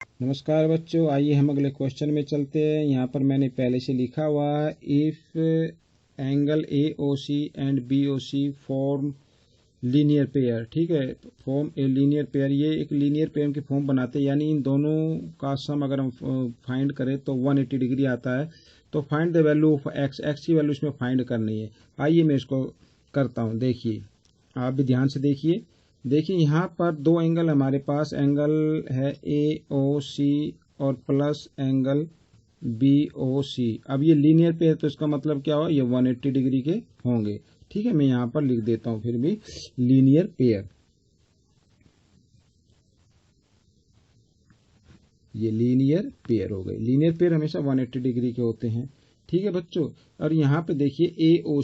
नमस्कार बच्चों, आइए हम अगले क्वेश्चन में चलते हैं। यहाँ पर मैंने पहले से लिखा हुआ है, if angle A O C and B O C form linear pair. ठीक है, फॉर्म ए लीनियर पेयर, ये एक लीनियर पेयर की फॉर्म बनाते हैं, यानी इन दोनों का सम अगर हम फाइंड करें तो 180 डिग्री आता है। तो find the value of x, x की वैल्यू इसमें फाइंड करनी है। आइए मैं इसको करता हूँ। देखिए, आप भी ध्यान से देखिए। देखिए यहाँ पर दो एंगल हमारे पास, एंगल है ए ओ सी और प्लस एंगल बी ओ सी। अब ये लीनियर पे है तो इसका मतलब क्या हुआ, ये 180 डिग्री के होंगे। ठीक है, मैं यहाँ पर लिख देता हूँ फिर भी लीनियर पेयर। ये लीनियर पेयर हो गए। लीनियर पेयर हमेशा 180 डिग्री के होते हैं। ठीक है बच्चों, और यहाँ पे देखिए ए ओ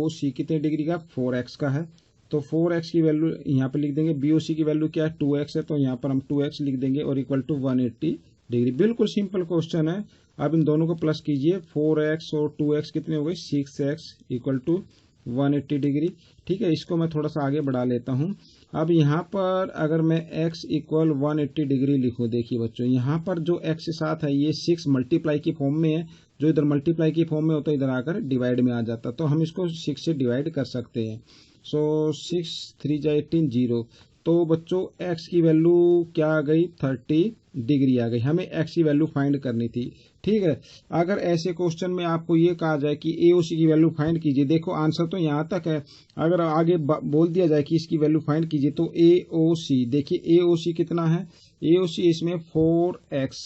सी कितने डिग्री का, 4x का है। तो 4x की वैल्यू यहाँ पे लिख देंगे। BOC की वैल्यू क्या है, 2x है, तो यहाँ पर हम 2x लिख देंगे और इक्वल टू 180 डिग्री। बिल्कुल सिंपल क्वेश्चन है। अब इन दोनों को प्लस कीजिए, 4x और 2x कितने हो गए, 6x इक्वल टू 180 डिग्री। ठीक है, इसको मैं थोड़ा सा आगे बढ़ा लेता हूँ। अब यहाँ पर अगर मैं x इक्वल 180 डिग्री लिखूँ, देखिए बच्चों यहाँ पर जो x के साथ है ये 6 मल्टीप्लाई की फॉर्म में है। जो इधर मल्टीप्लाई की फॉर्म में होता है इधर आकर डिवाइड में आ जाता, तो हम इसको 6 से डिवाइड कर सकते हैं। सो 6 3 जा 18 0। तो बच्चों x की वैल्यू क्या आ गई, 30 डिग्री आ गई। हमें x की वैल्यू फाइंड करनी थी। ठीक है, अगर ऐसे क्वेश्चन में आपको ये कहा जाए कि AOC की वैल्यू फाइंड कीजिए, देखो आंसर तो यहाँ तक है। अगर आगे बोल दिया जाए कि इसकी वैल्यू फाइंड कीजिए तो AOC, देखिए AOC कितना है, AOC इसमें 4x।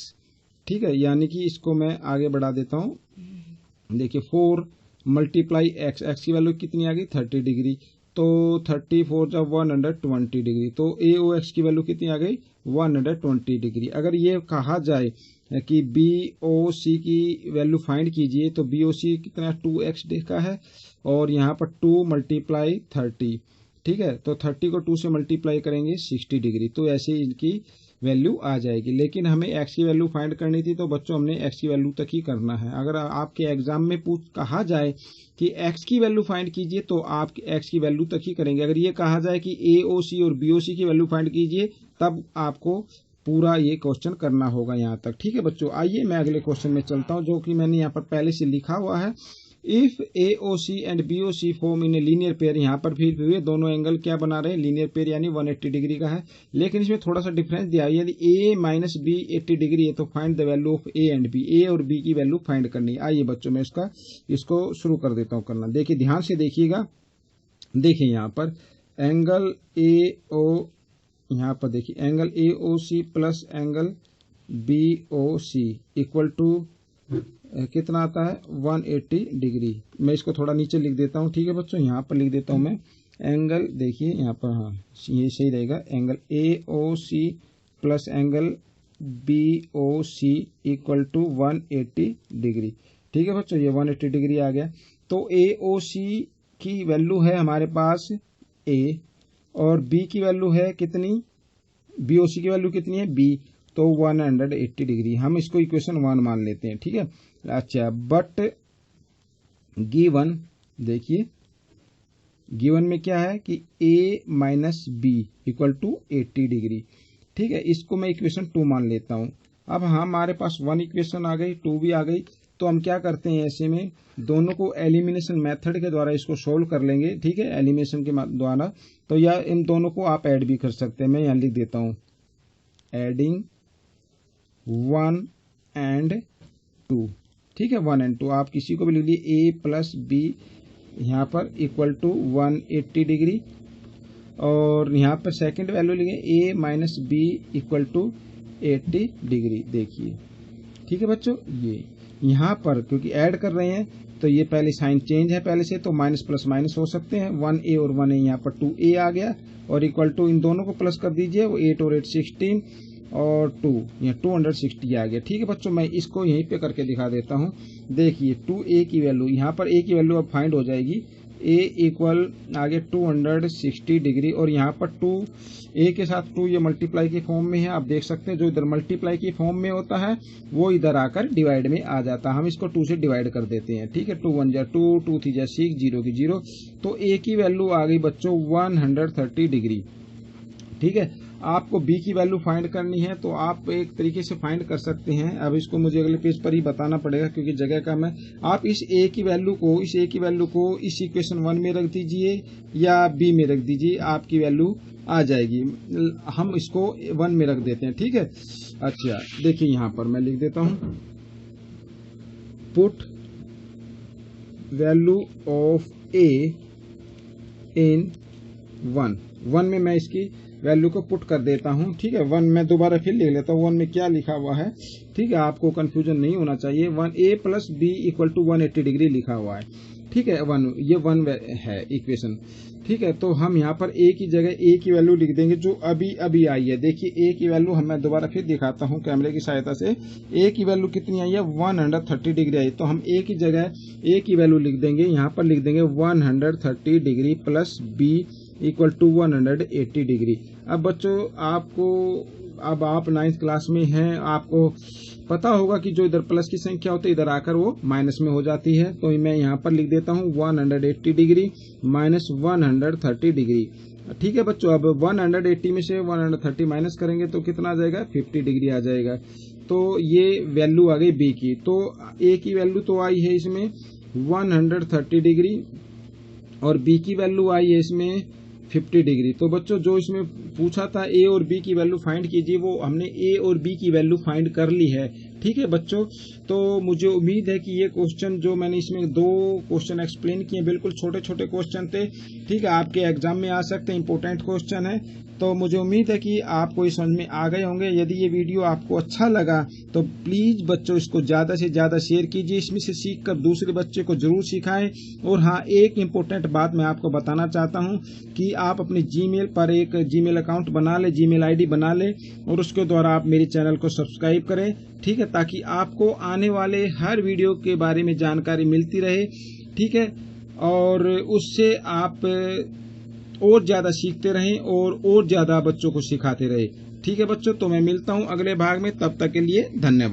ठीक है, यानी कि इसको मैं आगे बढ़ा देता हूँ। देखिए 4 मल्टीप्लाई एक्स, एक्स की वैल्यू कितनी आ गई, 30 डिग्री। तो 34 जब 120 डिग्री, तो AOX की वैल्यू कितनी आ गई, 120 डिग्री। अगर ये कहा जाए कि BOC की वैल्यू फाइंड कीजिए तो BOC कितना 2x देखा है, और यहाँ पर 2 मल्टीप्लाई 30। ठीक है, तो 30 को 2 से मल्टीप्लाई करेंगे 60 डिग्री, तो ऐसे इनकी वैल्यू आ जाएगी। लेकिन हमें x की वैल्यू फाइंड करनी थी, तो बच्चों हमने x की वैल्यू तक ही करना है। अगर आपके एग्जाम में कहा जाए कि x की वैल्यू फाइंड कीजिए तो आप x की वैल्यू तक ही करेंगे। अगर ये कहा जाए कि AOC और BOC की वैल्यू फाइंड कीजिए, तब आपको पूरा ये क्वेश्चन करना होगा यहाँ तक। ठीक है बच्चों, आइए मैं अगले क्वेश्चन में चलता हूँ, जो कि मैंने यहाँ पर पहले से लिखा हुआ है। If AOC and BOC form in a linear pair, यहाँ पर फिर ये दोनों एंगल क्या बना रहे हैं, लीनियर पेयर, यानी 180 डिग्री का है। लेकिन इसमें थोड़ा सा डिफरेंस दिया है, यदि A माइनस B 80 डिग्री है तो find the value of A and B, A और B की वैल्यू फाइंड करनी है। आइए बच्चों मैं इसको शुरू कर देता हूँ करना। देखिए ध्यान से देखिएगा। देखिए यहाँ पर एंगल AO, यहाँ पर देखिए angle AOC plus angle BOC equal to कितना आता है, 180 डिग्री। मैं इसको थोड़ा नीचे लिख देता हूँ। ठीक है बच्चों, यहाँ पर लिख देता हूँ मैं एंगल, देखिए यहाँ पर, हाँ ये सही रहेगा, angle AOC plus angle BOC equal to 180 degree. ठीक है बच्चों, ये 180 डिग्री आ गया। तो AOC की वैल्यू है हमारे पास A, और B की वैल्यू है कितनी, BOC की वैल्यू कितनी है B, तो 180 डिग्री। हम इसको इक्वेशन 1 मान लेते हैं। ठीक है, अच्छा, बट गिवन, देखिए गिवन में क्या है कि A minus B equal to 80 degree. ठीक है, इसको मैं इक्वेशन 2 मान लेता हूं। अब हमारे पास 1 इक्वेशन आ गई, 2 भी आ गई। तो हम क्या करते हैं, ऐसे में दोनों को एलिमिनेशन मेथड के द्वारा इसको सोल्व कर लेंगे। ठीक है, एलिमिनेशन के द्वारा। तो या इन दोनों को आप ऐड भी कर सकते हैं। मैं यहाँ लिख देता हूं, एडिंग 1 एंड 2। ठीक है, 1 एंड 2 आप किसी को भी लिख लीजिए। A प्लस बी यहाँ पर इक्वल टू 180 डिग्री, और यहाँ पर सेकंड वैल्यू लिखेंगे A minus B equal to 80 degree. देखिए ठीक है बच्चों, ये यहाँ पर क्योंकि ऐड कर रहे हैं तो ये पहले साइन चेंज है पहले से, तो माइनस प्लस माइनस हो सकते हैं। 1A और 1A, यहाँ पर 2A आ गया, और इक्वल टू इन दोनों को प्लस कर दीजिए, वो 8 और 8 16 और 2, यहाँ 260 आ गया। ठीक है बच्चों, मैं इसको यहीं पे करके दिखा देता हूँ। देखिए 2A की वैल्यू, यहाँ पर A की वैल्यू अब फाइंड हो जाएगी। A इक्वल आगे 260 डिग्री, और यहाँ पर 2A के साथ 2 ये मल्टीप्लाई की फॉर्म में है। आप देख सकते हैं जो इधर मल्टीप्लाई की फॉर्म में होता है वो इधर आकर डिवाइड में आ जाता है। हम इसको 2 से डिवाइड कर देते हैं। ठीक है, 2 1 जा 2, 2 3 जा 6, 0 की 0। तो A की वैल्यू आ गई बच्चों 130 डिग्री। ठीक है, आपको b की वैल्यू फाइंड करनी है तो आप एक तरीके से फाइंड कर सकते हैं। अब इसको मुझे अगले पेज पर ही बताना पड़ेगा क्योंकि जगह कम है। आप इस a की वैल्यू को इस इक्वेशन 1 में रख दीजिए या b में रख दीजिए, आपकी वैल्यू आ जाएगी। हम इसको 1 में रख देते हैं, ठीक है। अच्छा देखिए यहाँ पर मैं लिख देता हूँ, पुट वैल्यू ऑफ a इन 1 में मैं इसकी वैल्यू को पुट कर देता हूं, ठीक है। 1 मैं दोबारा फिर लिख लेता हूं 1 में क्या लिखा हुआ है, ठीक है, आपको कंफ्यूजन नहीं होना चाहिए। 1a plus b equal to 180 degree लिखा हुआ है, ठीक है। 1 है इक्वेशन, ठीक है। तो हम यहाँ पर a की जगह a की वैल्यू लिख देंगे जो अभी आई है। देखिए a की वैल्यू मैं दोबारा फिर दिखाता हूँ कैमरे की सहायता से। a की वैल्यू कितनी आई है, 130 डिग्री आई। तो हम a की जगह a की वैल्यू लिख देंगे, यहाँ पर लिख देंगे 130 degree plus b equal to 180 degree. अब बच्चों अब आप 9th क्लास में हैं, आपको पता होगा कि जो इधर प्लस की संख्या होती है इधर आकर वो माइनस में हो जाती है। तो मैं यहाँ पर लिख देता हूँ 180 डिग्री माइनस 130 डिग्री, ठीक है बच्चों। अब 180 में से 130 माइनस करेंगे तो कितना आ जाएगा, 50 डिग्री आ जाएगा। तो ये वैल्यू आ गई b की। तो a की वैल्यू तो आई है इसमें 130 डिग्री और b की वैल्यू आई है इसमें 50 डिग्री। तो बच्चों जो इसमें पूछा था a और b की वैल्यू फाइंड कीजिए, वो हमने a और b की वैल्यू फाइंड कर ली है, ठीक है बच्चों। तो मुझे उम्मीद है कि ये क्वेश्चन जो मैंने इसमें 2 क्वेश्चन एक्सप्लेन किए बिल्कुल छोटे छोटे क्वेश्चन थे, ठीक है, आपके एग्जाम में आ सकते हैं, इंपॉर्टेंट क्वेश्चन है। तो मुझे उम्मीद है कि आपको ये समझ में आ गए होंगे। यदि ये वीडियो आपको अच्छा लगा तो प्लीज बच्चों इसको ज्यादा से ज्यादा शेयर कीजिए, इसमें से सीखकर दूसरे बच्चे को जरूर सिखाएं। और हाँ, एक इम्पोर्टेंट बात मैं आपको बताना चाहता हूं कि आप अपने जीमेल पर एक जीमेल अकाउंट बना ले, जीमेल आईडी बना ले और उसके द्वारा आप मेरे चैनल को सब्सक्राइब करें, ठीक है, ताकि आपको आने वाले हर वीडियो के बारे में जानकारी मिलती रहे, ठीक है। और उससे आप और ज्यादा सीखते रहें और ज्यादा बच्चों को सिखाते रहे, ठीक है बच्चों। तो मैं मिलता हूं अगले भाग में, तब तक के लिए धन्यवाद।